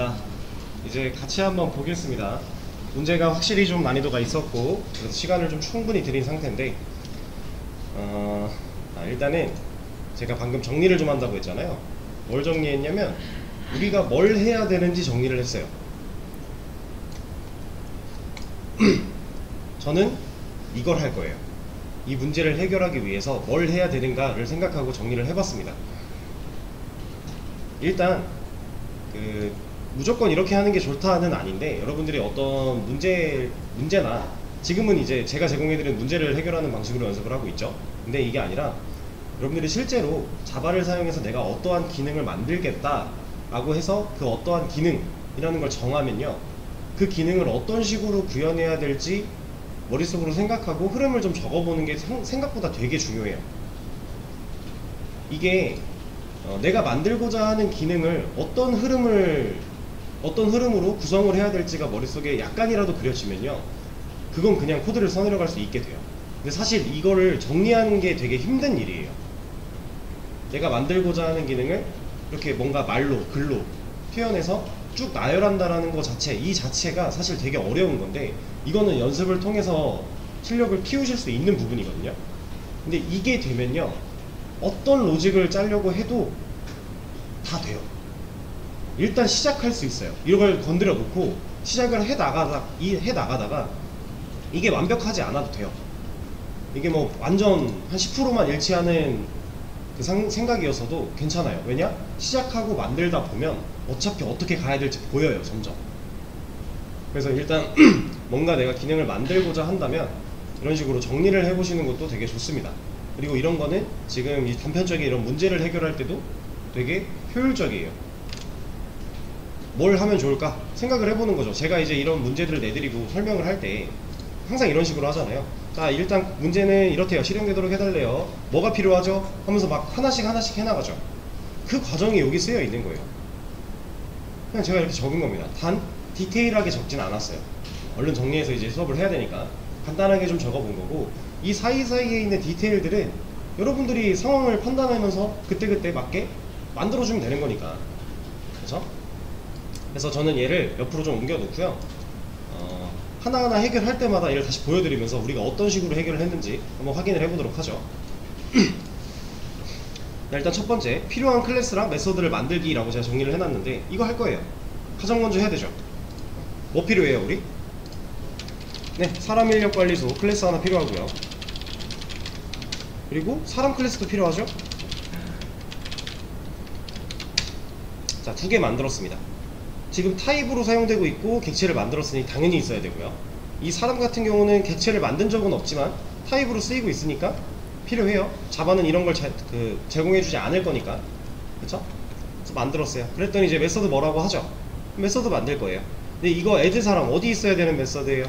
자, 이제 같이 한번 보겠습니다. 문제가 확실히 좀 난이도가 있었고 그래서 시간을 좀 충분히 드린 상태인데 일단은 제가 방금 정리를 좀 한다고 했잖아요. 뭘 정리했냐면 우리가 뭘 해야 되는지 정리를 했어요. 저는 이걸 할 거예요. 이 문제를 해결하기 위해서 뭘 해야 되는가를 생각하고 정리를 해봤습니다. 일단 무조건 이렇게 하는 게 좋다는 아닌데, 여러분들이 어떤 문제나 지금은 이제 제가 제공해드린 문제를 해결하는 방식으로 연습을 하고 있죠. 근데 이게 아니라 여러분들이 실제로 자바를 사용해서 내가 어떠한 기능을 만들겠다 라고 해서 그 어떠한 기능이라는 걸 정하면요, 그 기능을 어떤 식으로 구현해야 될지 머릿속으로 생각하고 흐름을 좀 적어보는 게 생각보다 되게 중요해요. 이게 내가 만들고자 하는 기능을 어떤 흐름으로 구성을 해야 될지가 머릿속에 약간이라도 그려지면요, 그건 그냥 코드를 써내려갈 수 있게 돼요. 근데 사실 이거를 정리하는 게 되게 힘든 일이에요. 내가 만들고자 하는 기능을 이렇게 뭔가 말로, 글로 표현해서 쭉 나열한다라는 것 자체, 이 자체가 사실 되게 어려운 건데, 이거는 연습을 통해서 실력을 키우실 수 있는 부분이거든요. 근데 이게 되면요, 어떤 로직을 짜려고 해도 다 돼요. 일단 시작할 수 있어요. 이걸 건드려 놓고 시작을 해나가다가 이게 완벽하지 않아도 돼요. 이게 뭐 완전 한 10%만 일치하는 그 생각이었어도 괜찮아요. 왜냐? 시작하고 만들다 보면 어차피 어떻게 가야 될지 보여요, 점점. 그래서 일단 뭔가 내가 기능을 만들고자 한다면 이런 식으로 정리를 해보시는 것도 되게 좋습니다. 그리고 이런 거는 지금 이 단편적인 이런 문제를 해결할 때도 되게 효율적이에요. 뭘 하면 좋을까 생각을 해보는 거죠. 제가 이제 이런 문제들을 내드리고 설명을 할 때 항상 이런 식으로 하잖아요. 자, 일단 문제는 이렇대요. 실행되도록 해달래요. 뭐가 필요하죠? 하면서 막 하나씩 해나가죠. 그 과정이 여기 쓰여 있는 거예요. 그냥 제가 이렇게 적은 겁니다. 단 디테일하게 적진 않았어요. 얼른 정리해서 이제 수업을 해야 되니까 간단하게 좀 적어본 거고, 이 사이사이에 있는 디테일들은 여러분들이 상황을 판단하면서 그때그때 맞게 만들어주면 되는 거니까. 그렇죠? 그래서 저는 얘를 옆으로 좀 옮겨 놓고요, 하나하나 해결할 때마다 얘를 다시 보여드리면서 우리가 어떤 식으로 해결을 했는지 한번 확인을 해보도록 하죠. 일단 첫 번째, 필요한 클래스랑 메서드를 만들기라고 제가 정리를 해놨는데, 이거 할 거예요. 가장 먼저 해야 되죠. 뭐 필요해요, 우리? 네, 사람 인력 관리소 클래스 하나 필요하고요. 그리고 사람 클래스도 필요하죠. 자, 2개 만들었습니다. 지금 타입으로 사용되고 있고 객체를 만들었으니 당연히 있어야 되고요. 이 사람 같은 경우는 객체를 만든 적은 없지만 타입으로 쓰이고 있으니까 필요해요. 자바는 이런 걸 제공해주지 않을 거니까. 그쵸? 그래서 만들었어요. 그랬더니 이제 메서드 뭐라고 하죠? 메서드 만들 거예요. 근데 이거 애드 사람 어디 있어야 되는 메서드예요?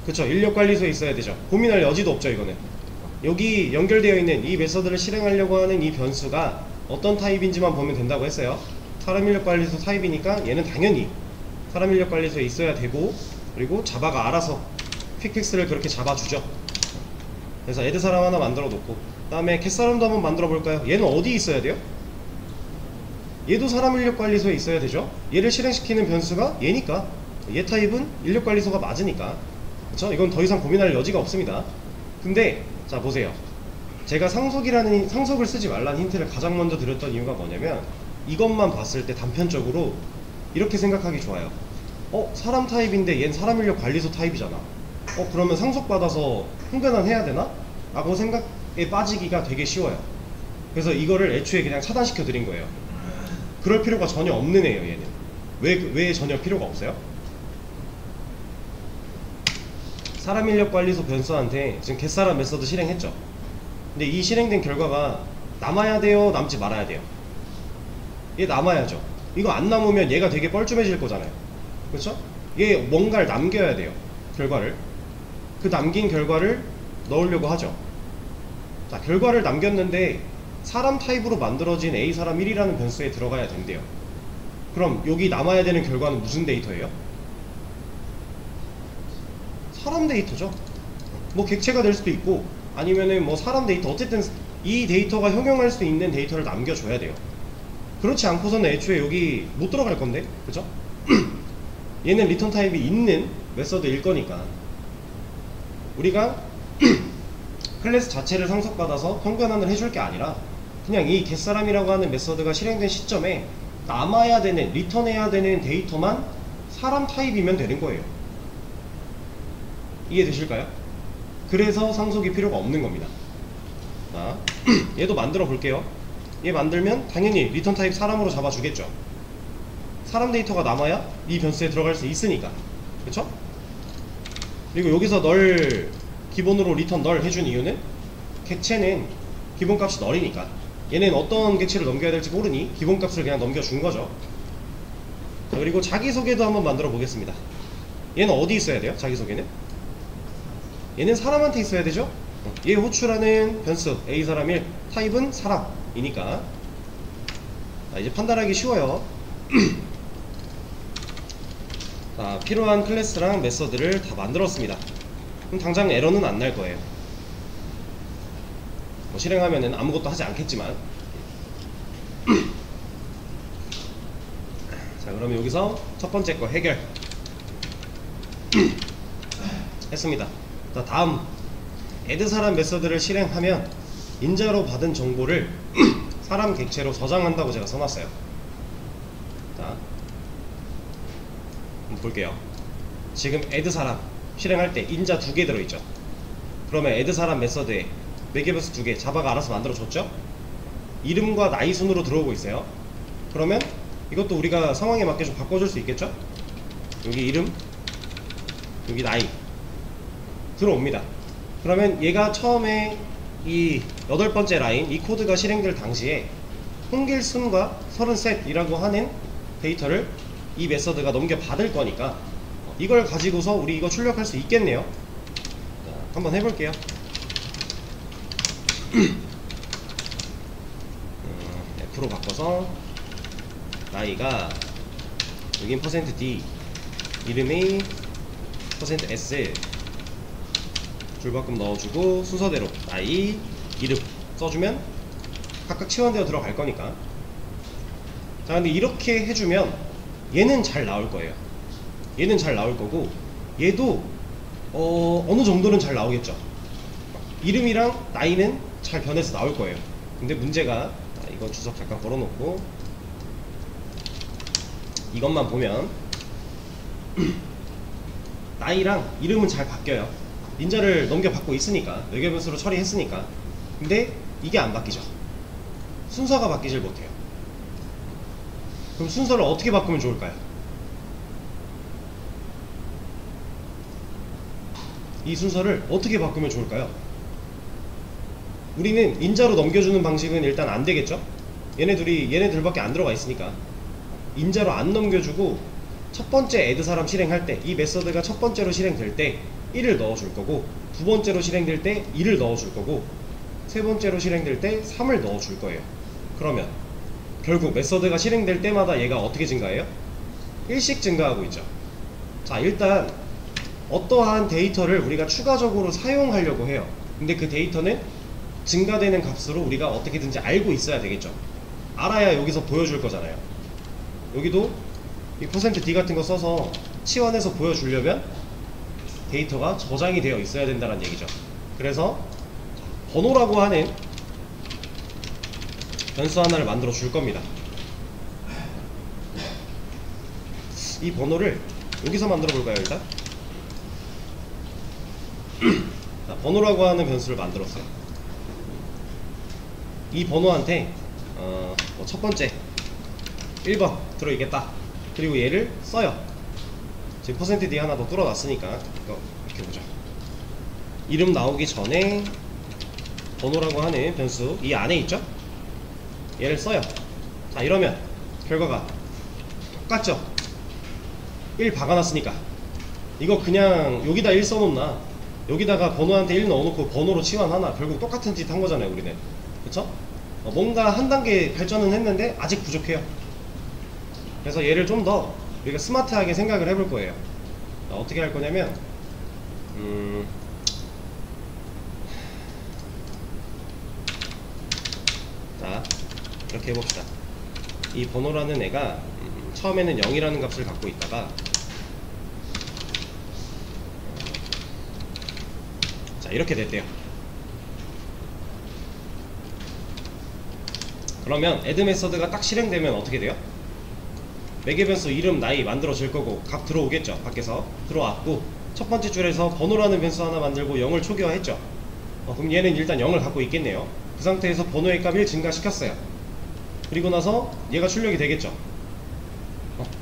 그쵸? 인력관리소에 있어야 되죠. 고민할 여지도 없죠. 이거는 여기 연결되어 있는 이 메서드를 실행하려고 하는 이 변수가 어떤 타입인지만 보면 된다고 했어요. 사람인력관리소 타입이니까 얘는 당연히 사람인력관리소에 있어야 되고, 그리고 자바가 알아서 퀵픽스를 그렇게 잡아주죠. 그래서 애드 사람 하나 만들어 놓고, 그 다음에 겟사람도 한번 만들어 볼까요? 얘는 어디 있어야 돼요? 얘도 사람인력관리소에 있어야 되죠. 얘를 실행시키는 변수가 얘니까, 얘 타입은 인력관리소가 맞으니까. 그쵸? 이건 더 이상 고민할 여지가 없습니다. 근데 자, 보세요. 제가 상속을 쓰지 말라는 힌트를 가장 먼저 드렸던 이유가 뭐냐면, 이것만 봤을 때 단편적으로 이렇게 생각하기 좋아요. 사람 타입인데 얜 사람인력관리소 타입이잖아. 그러면 상속받아서 흥변환 해야 되나? 라고 생각에 빠지기가 되게 쉬워요. 그래서 이거를 애초에 그냥 차단시켜 드린 거예요. 그럴 필요가 전혀 없는 애예요, 얘는. 왜 전혀 필요가 없어요? 사람인력관리소 변수한테 지금 겟사람 메서드 실행했죠. 근데 이 실행된 결과가 남아야 돼요, 남지 말아야 돼요? 얘 남아야죠. 이거 안 남으면 얘가 되게 뻘쭘해질 거잖아요. 그렇죠? 얘 뭔가를 남겨야 돼요, 결과를. 그 남긴 결과를 넣으려고 하죠. 자, 결과를 남겼는데 사람 타입으로 만들어진 A사람 1이라는 변수에 들어가야 된대요. 그럼 여기 남아야 되는 결과는 무슨 데이터예요? 사람 데이터죠. 뭐 객체가 될 수도 있고 아니면은 뭐 사람 데이터, 어쨌든 이 데이터가 형용할 수 있는 데이터를 남겨줘야 돼요. 그렇지 않고서는 애초에 여기 못 들어갈 건데, 그죠? 얘는 리턴 타입이 있는 메서드일 거니까 우리가 클래스 자체를 상속받아서 평변환을 해줄 게 아니라 그냥 이 겟사람이라고 하는 메서드가 실행된 시점에 남아야 되는, 리턴해야 되는 데이터만 사람 타입이면 되는 거예요. 이해되실까요? 그래서 상속이 필요가 없는 겁니다. 자, 얘도 만들어 볼게요. 얘 만들면 당연히 리턴 타입 사람으로 잡아주겠죠. 사람 데이터가 남아야 이 변수에 들어갈 수 있으니까, 그쵸? 그리고 여기서 널 기본으로 리턴 널 해준 이유는 객체는 기본값이 널이니까 얘는 어떤 객체를 넘겨야 될지 모르니 기본값을 그냥 넘겨준 거죠. 자, 그리고 자기소개도 한번 만들어 보겠습니다. 얘는 어디 있어야 돼요? 자기소개는? 얘는 사람한테 있어야 되죠? 얘 호출하는 변수 A사람 1 타입은 사람이니까. 자, 이제 판단하기 쉬워요. 자, 필요한 클래스랑 메서드를 다 만들었습니다. 그럼 당장 에러는 안 날 거예요. 뭐 실행하면은 아무것도 하지 않겠지만. 자, 그러면 여기서 첫 번째 거 해결 했습니다. 자, 다음 add 사람 메서드를 실행하면 인자로 받은 정보를 사람 객체로 저장한다고 제가 써놨어요. 자, 한번 볼게요. 지금 add 사람 실행할 때 인자 2개 들어있죠. 그러면 add 사람 메서드에 매개변수 2개 자바가 알아서 만들어줬죠. 이름과 나이 순으로 들어오고 있어요. 그러면 이것도 우리가 상황에 맞게 좀 바꿔줄 수 있겠죠. 여기 이름, 여기 나이 들어옵니다. 그러면 얘가 처음에 이 8번째 라인, 이 코드가 실행될 당시에 홍길순과 33이라고 하는 데이터를 이 메서드가 넘겨받을 거니까 이걸 가지고서 우리 이거 출력할 수 있겠네요. 자, 한번 해볼게요. F로 바꿔서 나이가 여긴 %D, 이름이 %S 줄바꿈 넣어주고 순서대로 나이, 이름 써주면 각각 치환되어 들어갈 거니까. 자, 근데 이렇게 해주면 얘는 잘 나올 거예요. 얘는 잘 나올 거고 얘도 어느 정도는 잘 나오겠죠. 이름이랑 나이는 잘 변해서 나올 거예요. 근데 문제가, 이거 주석 잠깐 걸어놓고 이것만 보면 나이랑 이름은 잘 바뀌어요. 인자를 넘겨받고 있으니까, 외계변수로 처리했으니까. 근데 이게 안 바뀌죠. 순서가 바뀌질 못해요. 그럼 순서를 어떻게 바꾸면 좋을까요? 이 순서를 어떻게 바꾸면 좋을까요? 우리는 인자로 넘겨주는 방식은 일단 안 되겠죠? 얘네들밖에 안 들어가 있으니까 인자로 안 넘겨주고 첫 번째 add 사람 실행할 때 이 메서드가 첫 번째로 실행될 때 1을 넣어줄 거고, 두 번째로 실행될 때 2를 넣어줄 거고, 세 번째로 실행될 때 3을 넣어줄 거예요. 그러면 결국 메서드가 실행될 때마다 얘가 어떻게 증가해요? 1씩 증가하고 있죠. 자, 일단 어떠한 데이터를 우리가 추가적으로 사용하려고 해요. 근데 그 데이터는 증가되는 값으로 우리가 어떻게든지 알고 있어야 되겠죠. 알아야 여기서 보여줄 거잖아요. 여기도 이 %D 같은 거 써서 치환해서 보여주려면 데이터가 저장이 되어 있어야 된다는 얘기죠. 그래서 번호라고 하는 변수 하나를 만들어 줄 겁니다. 이 번호를 여기서 만들어 볼까요? 일단 자, 번호라고 하는 변수를 만들었어요. 이 번호한테 첫 번째 1번 들어있겠다. 그리고 얘를 써요. 지금 %D 하나 더 뚫어놨으니까 이거 이렇게 보자. 이름 나오기 전에 번호라고 하는 변수 이 안에 있죠? 얘를 써요. 자, 이러면 결과가 똑같죠? 1 박아놨으니까 이거 그냥 여기다 1 써놓나, 여기다가 번호한테 1 넣어놓고 번호로 치환하나, 결국 똑같은 짓 한 거잖아요 우리는. 그쵸? 뭔가 한 단계 발전은 했는데 아직 부족해요. 그래서 얘를 좀 더 우리가 스마트하게 생각을 해볼 거예요. 어떻게 할 거냐면 자, 이렇게 해봅시다. 이 번호라는 애가 처음에는 0이라는 값을 갖고 있다가 자 이렇게 됐대요. 그러면 add 메서드가 딱 실행되면 어떻게 돼요? 매개 변수 이름 나이 만들어질 거고 값 들어오겠죠. 밖에서 들어왔고 첫 번째 줄에서 번호라는 변수 하나 만들고 0을 초기화했죠. 그럼 얘는 일단 0을 갖고 있겠네요. 그 상태에서 번호의 값 1 증가시켰어요. 그리고 나서 얘가 출력이 되겠죠.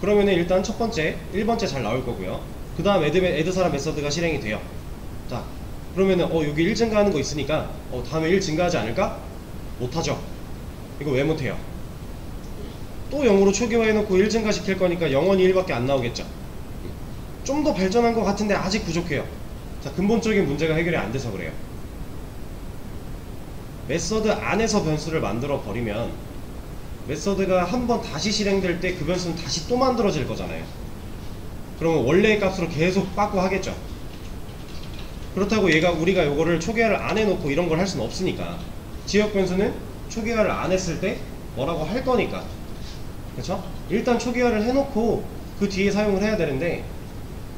그러면은 일단 첫 번째 1번째 잘 나올 거고요. 그 다음 add 사람 메서드가 실행이 돼요. 자 그러면은 여기 1 증가하는 거 있으니까 다음에 1 증가하지 않을까? 못하죠. 이거 왜 못해요? 또 0으로 초기화해놓고 1 증가시킬 거니까 영원히 1밖에 안 나오겠죠. 좀 더 발전한 것 같은데 아직 부족해요. 자 근본적인 문제가 해결이 안 돼서 그래요. 메서드 안에서 변수를 만들어 버리면 메서드가 한번 다시 실행될 때 그 변수는 다시 또 만들어질 거잖아요. 그러면 원래의 값으로 계속 빠꾸 하겠죠. 그렇다고 우리가 요거를 초기화를 안 해놓고 이런 걸 할 수는 없으니까 지역 변수는 초기화를 안 했을 때 뭐라고 할 거니까, 그쵸? 일단 초기화를 해놓고 그 뒤에 사용을 해야 되는데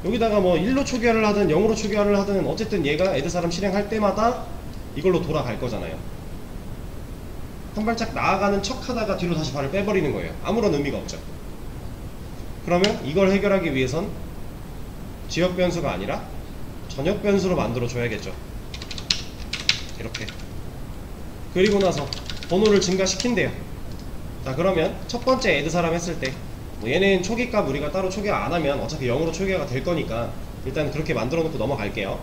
여기다가 뭐 1로 초기화를 하든 0으로 초기화를 하든 어쨌든 얘가 add 사람 실행할 때마다 이걸로 돌아갈 거잖아요. 한 발짝 나아가는 척 하다가 뒤로 다시 발을 빼버리는 거예요. 아무런 의미가 없죠. 그러면 이걸 해결하기 위해선 지역 변수가 아니라 전역 변수로 만들어 줘야겠죠. 이렇게. 그리고 나서 번호를 증가시킨대요. 자 그러면 첫 번째 add 사람 했을 때 얘는 초기값 우리가 따로 초기화 안 하면 어차피 0으로 초기화가 될 거니까 일단 그렇게 만들어 놓고 넘어갈게요.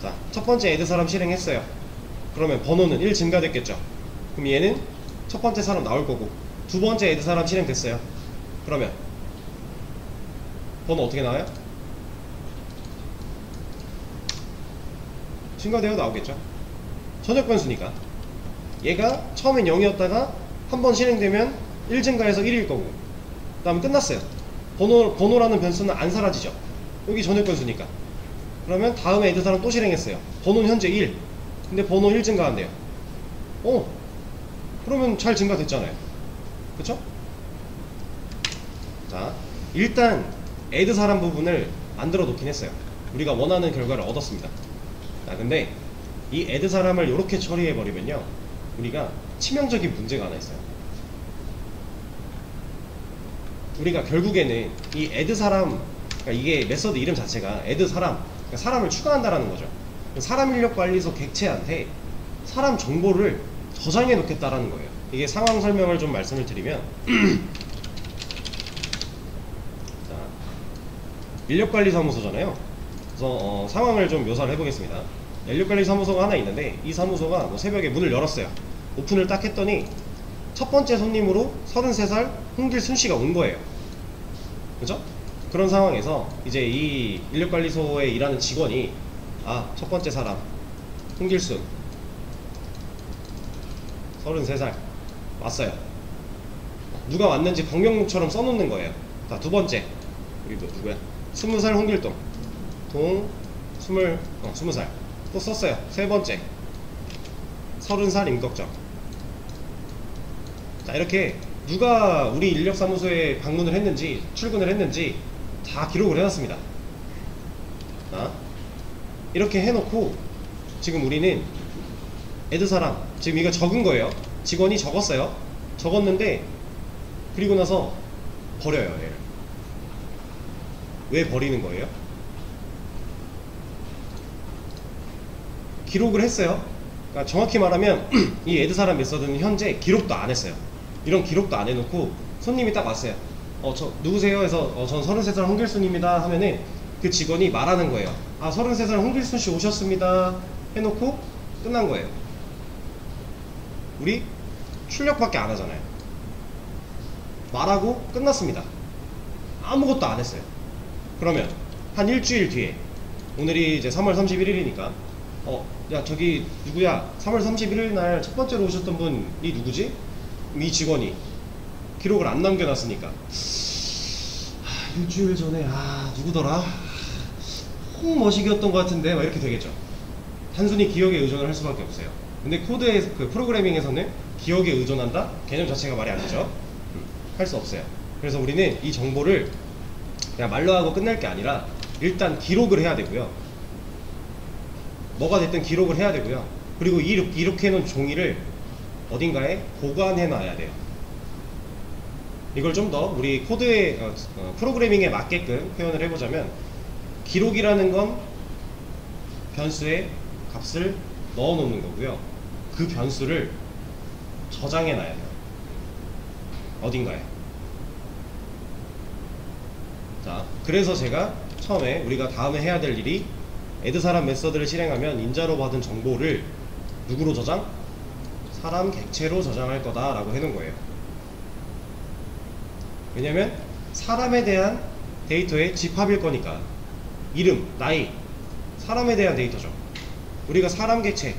자 첫 번째 add 사람 실행했어요. 그러면 번호는 1 증가됐겠죠. 그럼 얘는 첫 번째 사람 나올 거고 두 번째 add 사람 실행됐어요. 그러면 번호 어떻게 나와요? 증가되어 나오겠죠. 전역 변수니까 얘가 처음엔 0이었다가 한번 실행되면 1 증가해서 1일 거고 그 다음에 끝났어요. 번호라는 변수는 안 사라지죠. 여기 전역 변수니까. 그러면 다음에 add 사람 또 실행했어요. 번호는 현재 1. 근데 번호 1 증가한대요. 그러면 잘 증가됐잖아요. 그쵸? 자 일단 add 사람 부분을 만들어 놓긴 했어요. 우리가 원하는 결과를 얻었습니다. 자 근데 이 add 사람을 이렇게 처리해 버리면요 우리가 치명적인 문제가 하나 있어요. 우리가 결국에는 이 add 사람, 그러니까 이게 메서드 이름 자체가 add 사람, 그러니까 사람을 추가한다라는 거죠. 사람 인력 관리소 객체한테 사람 정보를 저장해 놓겠다라는 거예요. 이게 상황 설명을 좀 말씀을 드리면 자, 인력관리사무소잖아요. 그래서 상황을 좀 묘사를 해보겠습니다. 인력관리사무소가 하나 있는데 이 사무소가 뭐 새벽에 문을 열었어요. 오픈을 딱 했더니 첫 번째 손님으로 33살 홍길순 씨가 온 거예요. 그죠? 그런 상황에서 이제 이 인력관리소에 일하는 직원이 첫 번째 사람 홍길순 33살 왔어요. 누가 왔는지 방명록처럼 써놓는 거예요. 자, 두 번째 우리 누구야? 20살 홍길동 20살 또 썼어요. 세 번째 30살 임꺽정. 자 이렇게 누가 우리 인력사무소에 방문을 했는지 출근을 했는지 다 기록을 해놨습니다. 이렇게 해놓고 지금 우리는 add 사람 지금 이거 적은 거예요. 직원이 적었어요. 적었는데 그리고 나서 버려요. 얘를 왜 버리는 거예요? 기록을 했어요. 그러니까 정확히 말하면 이 add 사람 메서드는 현재 기록도 안 했어요. 이런 기록도 안 해놓고 손님이 딱 왔어요. 저 누구세요? 해서 전 33살 홍길순입니다 하면은 그 직원이 말하는 거예요. 33살 홍길순 씨 오셨습니다 해놓고 끝난 거예요. 우리 출력밖에 안 하잖아요. 말하고 끝났습니다. 아무것도 안 했어요. 그러면 한 일주일 뒤에 오늘이 이제 3월 31일이니까 야 저기 누구야 3월 31일 날 첫 번째로 오셨던 분이 누구지? 이 직원이 기록을 안 남겨놨으니까 일주일 전에 누구더라? 홍머식이었던 것 같은데 막 이렇게 되겠죠. 단순히 기억에 의존을 할 수밖에 없어요. 근데 코드의 그 프로그래밍에서는 기억에 의존한다? 개념 자체가 말이 안 되죠. 할 수 없어요. 그래서 우리는 이 정보를 그냥 말로 하고 끝날 게 아니라 일단 기록을 해야 되고요. 뭐가 됐든 기록을 해야 되고요. 그리고 이렇게 해놓은 종이를 어딘가에 보관해 놔야 돼요. 이걸 좀 더 우리 코드의 프로그래밍에 맞게끔 표현을 해보자면, 기록이라는 건 변수에 값을 넣어 놓는 거고요. 그 변수를 저장해 놔야 돼요. 어딘가에. 자, 그래서 제가 처음에 우리가 다음에 해야 될 일이 add 사람 메서드를 실행하면 인자로 받은 정보를 누구로 저장? 사람 객체로 저장할 거다 라고 해놓은 거예요. 왜냐면 사람에 대한 데이터의 집합일 거니까. 이름, 나이, 사람에 대한 데이터죠. 우리가 사람 객체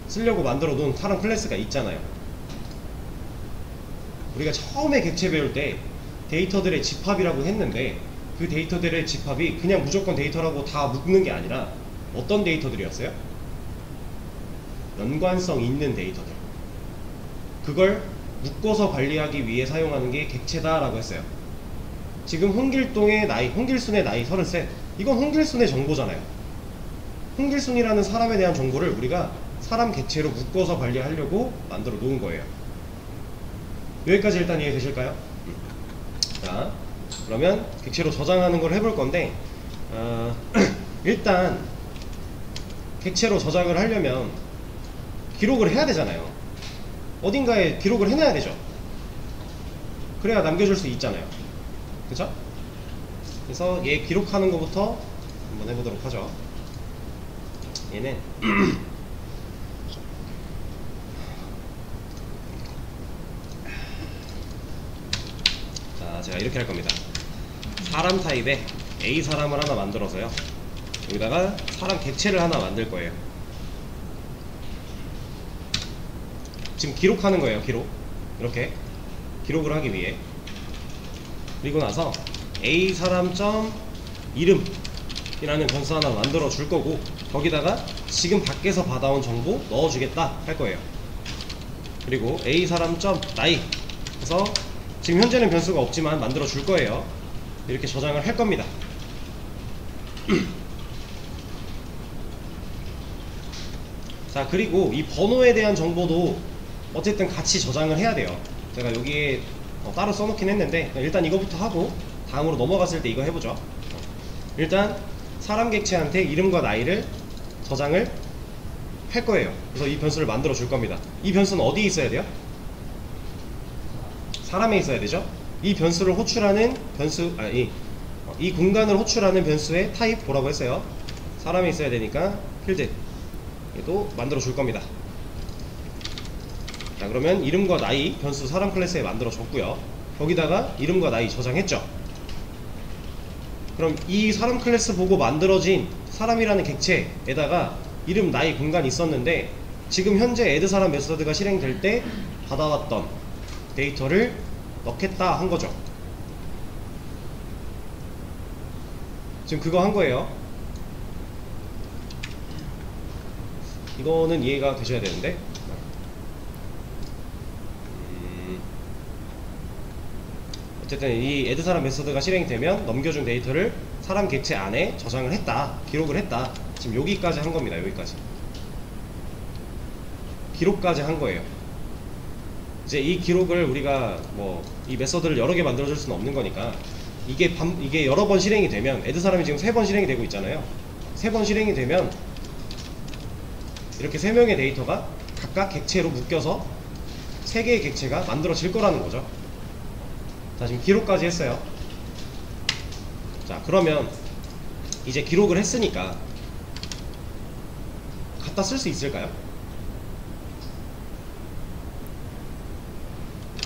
쓰려고 만들어 놓은 사람 클래스가 있잖아요. 우리가 처음에 객체 배울 때 데이터들의 집합이라고 했는데, 그 데이터들의 집합이 그냥 무조건 데이터라고 다 묶는 게 아니라 어떤 데이터들이었어요? 연관성 있는 데이터들. 그걸 묶어서 관리하기 위해 사용하는 게 객체다 라고 했어요. 지금 홍길동의 나이, 홍길순의 나이 33, 이건 홍길순의 정보잖아요. 홍길순이라는 사람에 대한 정보를 우리가 사람 객체로 묶어서 관리하려고 만들어 놓은 거예요. 여기까지 일단 이해되실까요? 자, 그러면 객체로 저장하는 걸 해볼 건데, 일단 객체로 저장을 하려면 기록을 해야 되잖아요. 어딘가에 기록을 해놔야 되죠. 그래야 남겨줄 수 있잖아요. 그쵸? 그래서 얘 기록하는 것부터 한번 해보도록 하죠. 얘는 자, 제가 이렇게 할 겁니다. 사람 타입에 A 사람을 하나 만들어서요, 여기다가 사람 객체를 하나 만들 거예요. 지금 기록하는 거예요. 기록. 이렇게 기록을 하기 위해. 그리고 나서 A 사람 점 이름 이라는 변수 하나 만들어 줄 거고, 거기다가 지금 밖에서 받아온 정보 넣어 주겠다 할 거예요. 그리고 A 사람 점 나이 해서 지금 현재는 변수가 없지만 만들어 줄 거예요. 이렇게 저장을 할 겁니다. 자, 그리고 이 번호에 대한 정보도 어쨌든 같이 저장을 해야 돼요. 제가 여기에 따로 써놓긴 했는데 일단 이거부터 하고 다음으로 넘어갔을 때 이거 해보죠. 일단 사람 객체한테 이름과 나이를 저장을 할 거예요. 그래서 이 변수를 만들어 줄 겁니다. 이 변수는 어디에 있어야 돼요? 사람에 있어야 되죠. 이 변수를 호출하는 변수, 이 공간을 호출하는 변수의 타입 뭐라고 했어요? 사람에 있어야 되니까 필드 얘도 만들어 줄 겁니다. 자, 그러면 이름과 나이 변수 사람 클래스에 만들어 줬고요. 거기다가 이름과 나이 저장했죠. 그럼 이 사람 클래스 보고 만들어진 사람이라는 객체에다가 이름, 나이, 공간이 있었는데, 지금 현재 add 사람 메서드가 실행될 때 받아왔던 데이터를 넣겠다 한 거죠. 지금 그거 한 거예요. 이거는 이해가 되셔야 되는데, 어쨌든 이 add 사람 메서드가 실행되면 넘겨준 데이터를 사람 객체 안에 저장을 했다, 기록을 했다. 지금 여기까지 한 겁니다. 여기까지 기록까지 한 거예요. 이제 이 기록을 우리가 뭐 이 메서드를 여러 개 만들어 줄 수는 없는 거니까, 이게 여러 번 실행이 되면, add 사람이 지금 3번 실행이 되고 있잖아요. 3번 실행이 되면 이렇게 3명의 데이터가 각각 객체로 묶여서 3개의 객체가 만들어질 거라는 거죠. 자, 지금 기록까지 했어요. 자, 그러면 이제 기록을 했으니까 갖다 쓸 수 있을까요?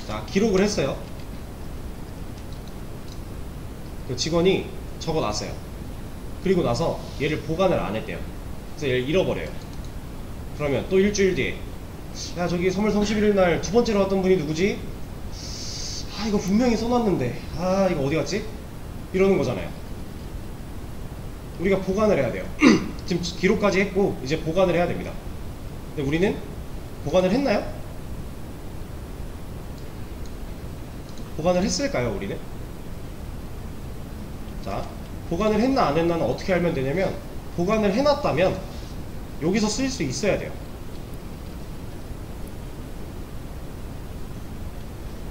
자, 기록을 했어요. 그 직원이 적어 놨어요. 그리고 나서 얘를 보관을 안 했대요. 그래서 얘를 잃어버려요. 그러면 또 일주일 뒤에, 야, 저기 3월 31일 날 두 번째로 왔던 분이 누구지? 아, 이거 분명히 써놨는데, 아, 이거 어디 갔지? 이러는 거잖아요. 우리가 보관을 해야 돼요. 지금 기록까지 했고 이제 보관을 해야 됩니다. 근데 우리는 보관을 했나요? 보관을 했을까요, 우리는? 자, 보관을 했나 안 했나는 어떻게 알면 되냐면, 보관을 해놨다면 여기서 쓸 수 있어야 돼요.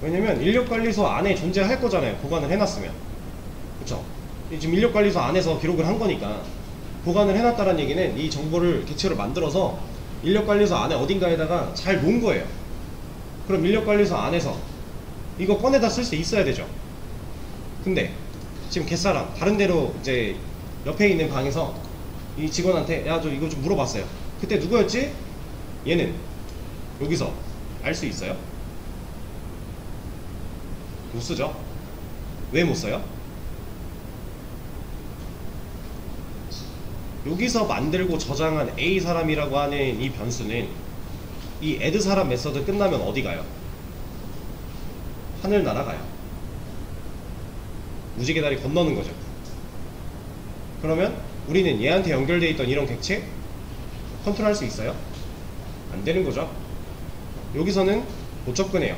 왜냐면 인력관리소 안에 존재할 거잖아요, 보관을 해놨으면. 그쵸? 지금 인력관리소 안에서 기록을 한 거니까 보관을 해놨다는 얘기는 이 정보를 객체로 만들어서 인력관리소 안에 어딘가에다가 잘 놓은 거예요. 그럼 인력관리소 안에서 이거 꺼내다 쓸 수 있어야 되죠. 근데 지금 갯사람 다른 데로 이제 옆에 있는 방에서 이 직원한테 야 저 이거 좀 물어봤어요. 그때 누구였지? 얘는 여기서 알 수 있어요? 못 쓰죠? 왜 못 써요? 여기서 만들고 저장한 A 사람이라고 하는 이 변수는 이 add 사람 메서드 끝나면 어디 가요? 하늘 날아가요. 무지개다리 건너는 거죠. 그러면 우리는 얘한테 연결되어 있던 이런 객체 컨트롤할 수 있어요? 안 되는 거죠. 여기서는 못 접근해요.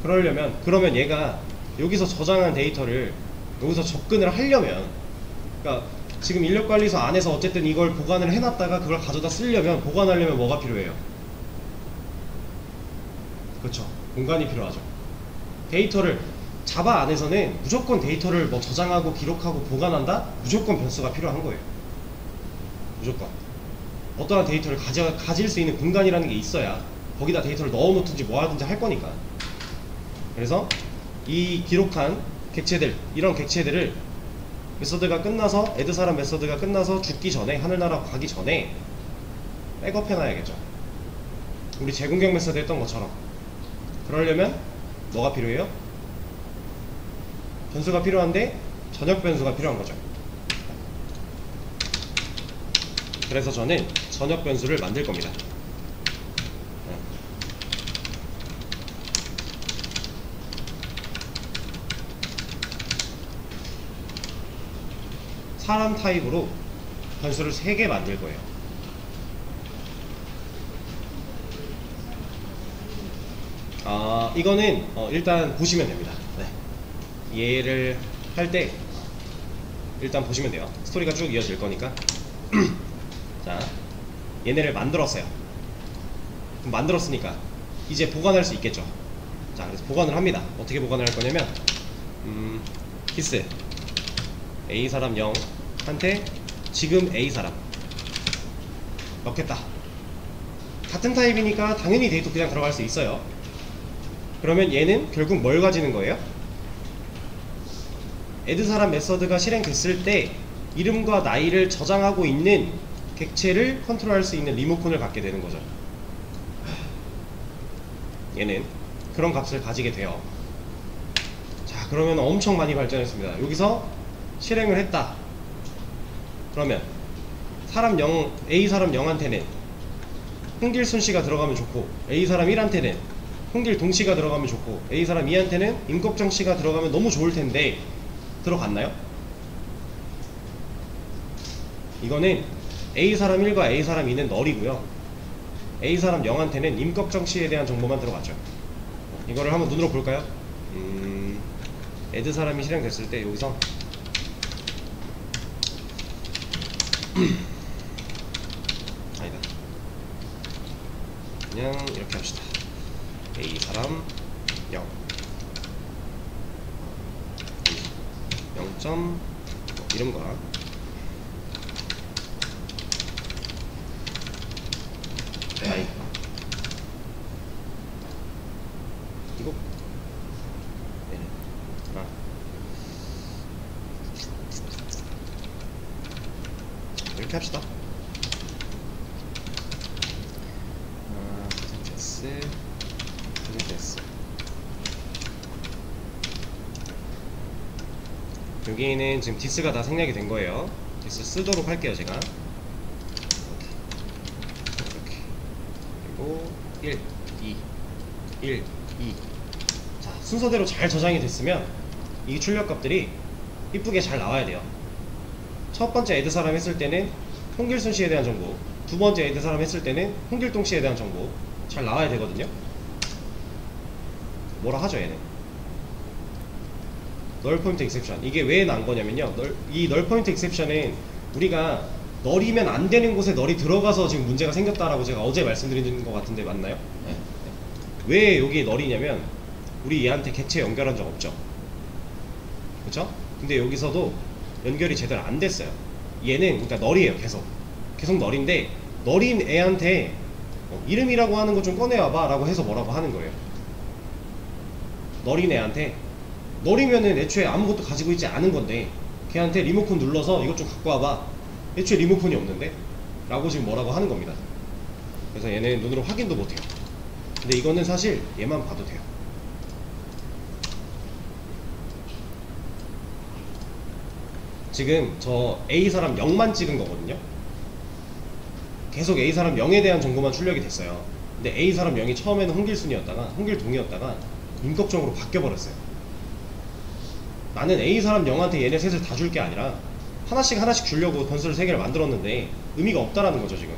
그러면 얘가 여기서 저장한 데이터를 여기서 접근을 하려면, 그러니까 지금 인력관리소 안에서 어쨌든 이걸 보관을 해놨다가 그걸 가져다 쓰려면, 보관하려면 뭐가 필요해요? 그렇죠, 공간이 필요하죠. 데이터를 자바 안에서는 무조건 데이터를 뭐 저장하고 기록하고 보관한다? 무조건 변수가 필요한 거예요. 무조건 어떠한 데이터를 가질 수 있는 공간이라는 게 있어야 거기다 데이터를 넣어놓든지 뭐하든지 할 거니까. 그래서 이 기록한 객체들, 이런 객체들을 메서드가 끝나서, add 사람 메서드가 끝나서 죽기 전에, 하늘나라 가기 전에 백업 해놔야겠죠. 우리 재공격 메서드 했던 것처럼. 그러려면 뭐가 필요해요? 변수가 필요한데 전역 변수가 필요한 거죠. 그래서 저는 전역 변수를 만들 겁니다. 사람 타입으로 변수를 3개 만들 거예요. 이거는 일단 보시면 됩니다. 네. 얘를 할 때 일단 보시면 돼요. 스토리가 쭉 이어질 거니까. 자, 얘네를 만들었어요. 그럼 만들었으니까 이제 보관할 수 있겠죠. 자, 그래서 보관을 합니다. 어떻게 보관을 할 거냐면 키스 A 사람 0 한테 지금 A 사람 넣겠다. 같은 타입이니까 당연히 데이터 그냥 들어갈 수 있어요. 그러면 얘는 결국 뭘 가지는 거예요? add 사람 메서드가 실행됐을 때 이름과 나이를 저장하고 있는 객체를 컨트롤할 수 있는 리모컨을 갖게 되는 거죠. 얘는 그런 값을 가지게 돼요. 자, 그러면 엄청 많이 발전했습니다. 여기서 실행을 했다. 그러면 사람 0, A 사람 0한테는 홍길순 씨가 들어가면 좋고, A 사람 1한테는 홍길 동 씨가 들어가면 좋고, A 사람 2한테는 임꺽정 씨가 들어가면 너무 좋을 텐데 들어갔나요? 이거는 A 사람 1과 A 사람 2는 널이고요. A 사람 0한테는 임꺽정 씨에 대한 정보만 들어갔죠. 이거를 한번 눈으로 볼까요? add 사람이 실행됐을 때 여기서 아니다, 그냥 이렇게 합시다. A 사람 0 0점 이름과 나이, 이거 네. 이렇게 합시다. 프레젠스 여기는 지금 디스가 다 생략이 된 거예요. 디스 쓰도록 할게요, 제가. 이렇게. 그리고 1, 2, 1, 2. 자, 순서대로 잘 저장이 됐으면 이 출력값들이 이쁘게 잘 나와야 돼요. 첫 번째 add 사람 했을 때는 홍길순 씨에 대한 정보, 두 번째 add 사람 했을 때는 홍길동 씨에 대한 정보 잘 나와야 되거든요. 뭐라 하죠, 얘는? null pointer exception. 이게 왜 난 거냐면요, 이 null pointer exception은 우리가 널이면 안 되는 곳에 널이 들어가서 지금 문제가 생겼다라고 제가 어제 말씀드린 것 같은데 맞나요? 네. 왜 여기 널이냐면 우리 얘한테 객체 연결한 적 없죠, 그쵸? 근데 여기서도 연결이 제대로 안 됐어요. 얘는 그러니까 널이에요. 계속 널인데, 널인 애한테 이름이라고 하는 거 좀 꺼내와봐 라고 해서 뭐라고 하는 거예요. 널인 애한테, 널이면은 애초에 아무것도 가지고 있지 않은 건데 걔한테 리모컨 눌러서 이것 좀 갖고 와봐, 애초에 리모컨이 없는데 라고 지금 뭐라고 하는 겁니다. 그래서 얘는 눈으로 확인도 못해요. 근데 이거는 사실 얘만 봐도 돼요. 지금 저 A사람 0만 찍은 거거든요. 계속 A사람 0에 대한 정보만 출력이 됐어요. 근데 A사람 0이 처음에는 홍길순이었다가 홍길동이었다가 인격적으로 바뀌어버렸어요. 나는 A사람 0한테 얘네 셋을 다 줄 게 아니라 하나씩 주려고 변수를 3개를 만들었는데 의미가 없다라는 거죠. 지금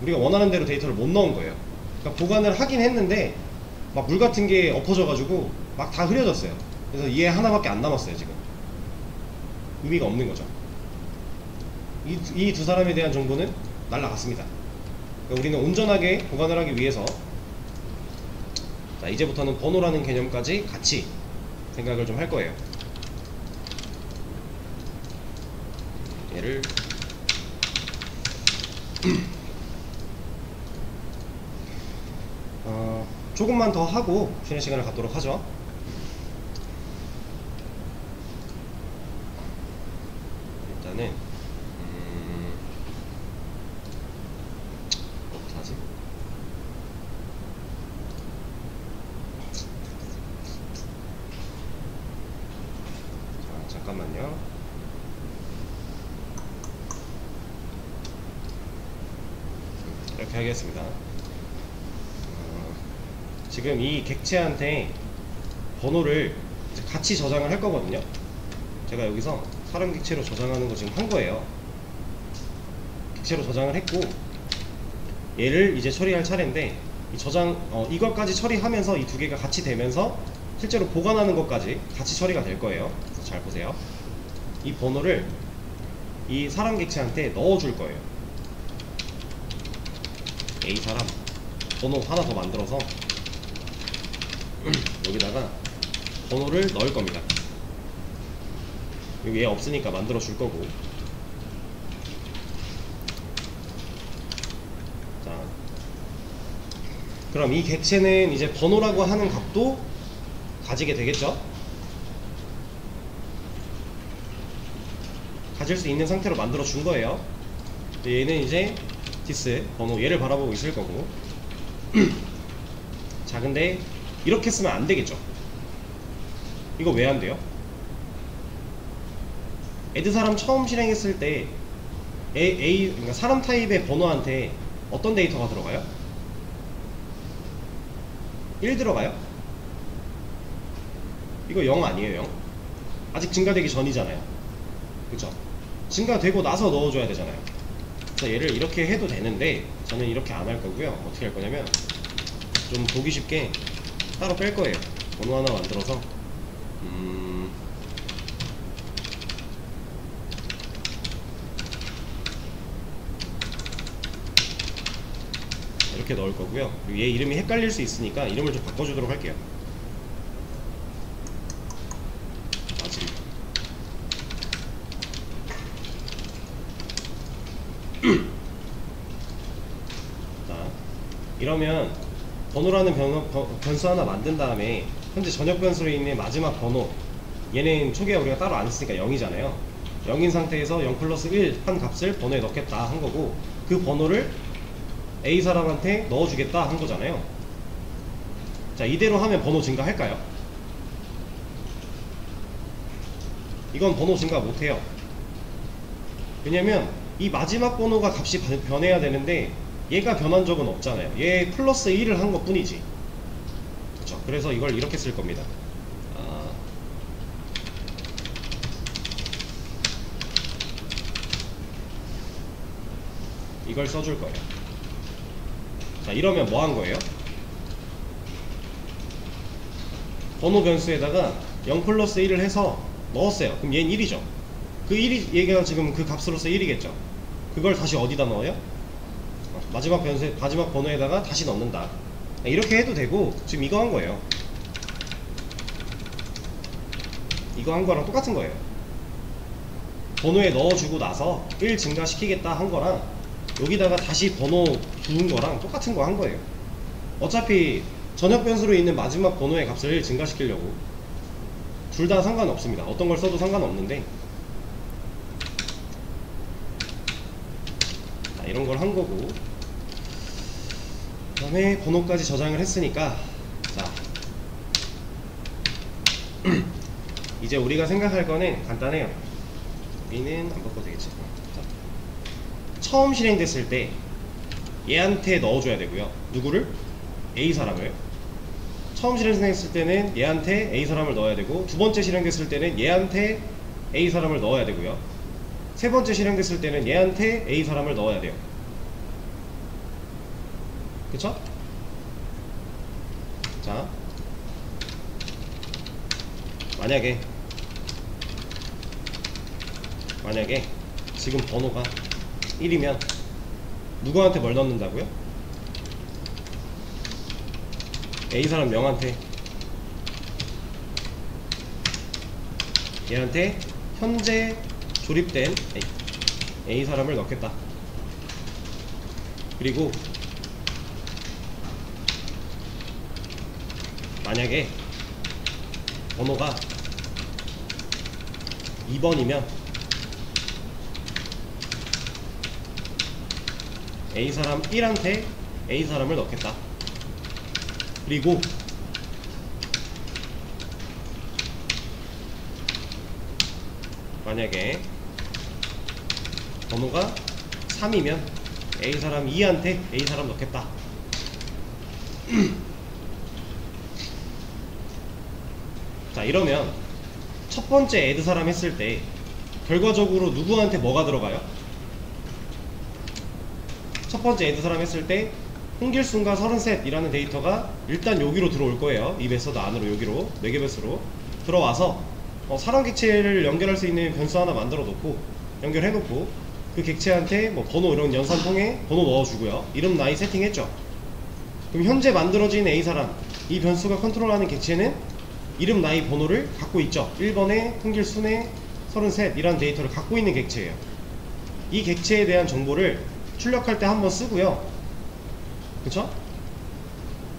우리가 원하는 대로 데이터를 못 넣은 거예요. 그러니까 보관을 하긴 했는데 막 물 같은 게 엎어져 가지고 막 다 흐려졌어요. 그래서 얘 하나밖에 안 남았어요. 지금 의미가 없는 거죠. 이 두 사람에 대한 정보는 날라갔습니다. 그러니까 우리는 온전하게 보관을 하기 위해서, 자, 이제부터는 번호라는 개념까지 같이 생각을 좀 할 거예요. 얘를 조금만 더 하고 쉬는 시간을 갖도록 하죠. 일단은 뭐부터 하지? 자, 잠깐만요. 이렇게 하겠습니다. 지금 이 객체한테 번호를 이제 같이 저장을 할 거거든요. 제가 여기서 사람 객체로 저장하는 거 지금 한 거예요. 객체로 저장을 했고, 얘를 이제 처리할 차례인데, 이 저장, 이것까지 처리하면서 이 두 개가 같이 되면서 실제로 보관하는 것까지 같이 처리가 될 거예요. 그래서 잘 보세요. 이 번호를 이 사람 객체한테 넣어줄 거예요. A 사람 번호 하나 더 만들어서 여기다가 번호를 넣을 겁니다. 여기 얘 없으니까 만들어 줄 거고. 자, 그럼 이 객체는 이제 번호라고 하는 값도 가지게 되겠죠? 가질 수 있는 상태로 만들어 준 거예요. 얘는 이제 디스 번호 얘를 바라보고 있을 거고. 자, 근데 이렇게 쓰면 안 되겠죠? 이거 왜 안 돼요? 애드 사람 처음 실행했을 때 그러니까 사람 타입의 번호한테 어떤 데이터가 들어가요? 1 들어가요? 이거 0 아니에요? 0? 아직 증가되기 전이잖아요. 그쵸? 증가되고 나서 넣어줘야 되잖아요. 그래서 얘를 이렇게 해도 되는데 저는 이렇게 안 할 거고요. 어떻게 할 거냐면 좀 보기 쉽게 따로 뺄 거예요. 번호 하나 만들어서 이렇게 넣을 거고요. 그리고 얘 이름이 헷갈릴 수 있으니까 이름을 좀 바꿔주도록 할게요. 자, 이러면 번호라는 변수 하나 만든 다음에 현재 전역 변수로 있는 마지막 번호, 얘는 초기에 우리가 따로 안 했으니까 0이잖아요 0인 상태에서 0 플러스 1 한 값을 번호에 넣겠다 한 거고, 그 번호를 A 사람한테 넣어주겠다 한 거잖아요. 자, 이대로 하면 번호 증가할까요? 이건 번호 증가 못해요. 왜냐면 이 마지막 번호가 값이 변해야 되는데 얘가 변한 적은 없잖아요. 얘 플러스 1을 한 것 뿐이지. 그쵸? 그래서 이걸 이렇게 쓸 겁니다. 이걸 써줄 거예요. 자, 이러면 뭐 한 거예요? 번호 변수에다가 0 플러스 1을 해서 넣었어요. 그럼 얘는 1이죠. 그 1이 얘가 지금 그 값으로서 1이겠죠. 그걸 다시 어디다 넣어요? 마지막 변수에, 마지막 번호에다가 다시 넣는다. 이렇게 해도 되고, 지금 이거 한 거예요. 이거 한 거랑 똑같은 거예요. 번호에 넣어주고 나서 1 증가시키겠다 한 거랑 여기다가 다시 번호 부은 거랑 똑같은 거 한 거예요. 어차피 전역 변수로 있는 마지막 번호의 값을 1 증가시키려고 둘 다 상관없습니다. 어떤 걸 써도 상관없는데, 자, 이런 걸 한 거고, 그 다음에 번호까지 저장을 했으니까, 자 이제 우리가 생각할 거는 간단해요. 여기는 안 바꿔도 되겠지. 자, 처음 실행됐을 때 얘한테 넣어줘야 되고요. 누구를? A 사람을. 처음 실행됐을 때는 얘한테 A 사람을 넣어야 되고, 두 번째 실행됐을 때는 얘한테 A 사람을 넣어야 되고요. 세 번째 실행됐을 때는 얘한테 A 사람을 넣어야 돼요. 그쵸? 자, 만약에 지금 번호가 1이면 누구한테 뭘 넣는다고요? A사람 0한테, 얘한테 현재 조립된 A사람을 넣겠다. 그리고 만약에 번호가 2번이면 A사람 1한테 A사람을 넣겠다. 그리고 만약에 번호가 3이면 A사람 2한테 A사람 넣겠다. 자, 이러면 첫 번째 add 사람 했을 때 결과적으로 누구한테 뭐가 들어가요? 첫 번째 add 사람 했을 때 홍길순과 33이라는 데이터가 일단 여기로 들어올 거예요. 이 메서드 안으로, 여기로 4개 배수로 들어와서 사람 객체를 연결할 수 있는 변수 하나 만들어 놓고, 연결해 놓고 그 객체한테 뭐 번호 이런 연산 통해 번호 넣어주고요. 이름 나이 세팅했죠. 그럼 현재 만들어진 A사람, 이 변수가 컨트롤하는 객체는 이름 나이 번호를 갖고 있죠. 1번에 홍길순의 33이라는 데이터를 갖고 있는 객체예요. 이 객체에 대한 정보를 출력할 때 한번 쓰고요. 그쵸?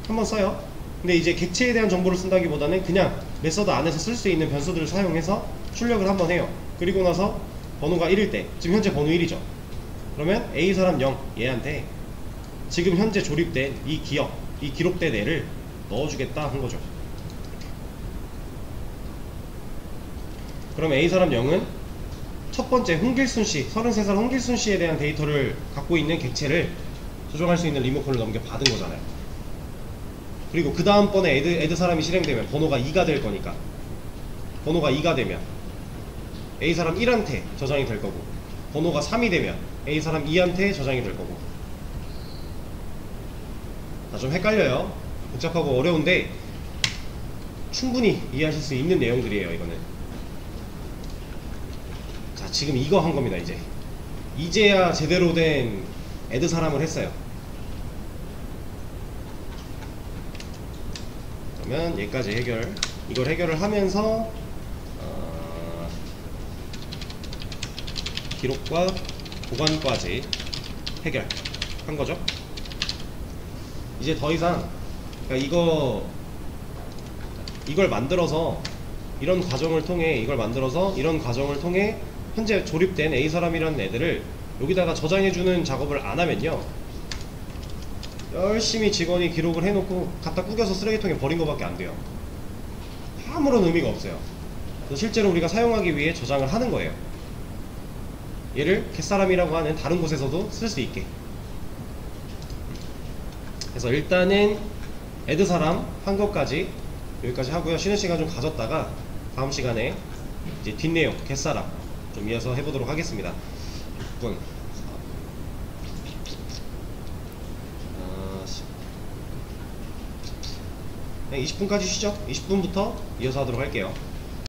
한번 써요. 근데 이제 객체에 대한 정보를 쓴다기보다는 그냥 메서드 안에서 쓸 수 있는 변수들을 사용해서 출력을 한번 해요. 그리고 나서 번호가 1일 때, 지금 현재 번호 1이죠. 그러면 A사람 0 얘한테 지금 현재 조립된 이 기록된 애를 넣어주겠다 한 거죠. 그럼 A사람 0은 첫 번째 홍길순씨, 33살 홍길순씨에 대한 데이터를 갖고 있는 객체를 조정할 수 있는 리모컨을 넘겨받은 거잖아요. 그리고 그 다음번에 add 사람이 실행되면 번호가 2가 될 거니까, 번호가 2가 되면 A사람 1한테 저장이 될 거고, 번호가 3이 되면 A사람 2한테 저장이 될 거고. 좀 헷갈려요. 복잡하고 어려운데 충분히 이해하실 수 있는 내용들이에요, 이거는. 자, 지금 이거 한 겁니다. 이제야 제대로 된 add 사람을 했어요. 그러면 얘까지 이걸 해결을 하면서 기록과 보관까지 해결한 거죠. 이제 더 이상, 그러니까 이걸 만들어서 이런 과정을 통해 현재 조립된 A사람이라는 애들을 여기다가 저장해주는 작업을 안 하면요, 열심히 직원이 기록을 해놓고 갖다 구겨서 쓰레기통에 버린 것밖에 안 돼요. 아무런 의미가 없어요. 그래서 실제로 우리가 사용하기 위해 저장을 하는 거예요. 얘를 갯사람이라고 하는 다른 곳에서도 쓸 수 있게. 그래서 일단은 add 사람 한 것까지 여기까지 하고요. 쉬는 시간 좀 가졌다가 다음 시간에 이제 뒷내용 갯사람 좀 이어서 해보도록 하겠습니다. 6분 20분까지 쉬죠. 20분부터 이어서 하도록 할게요.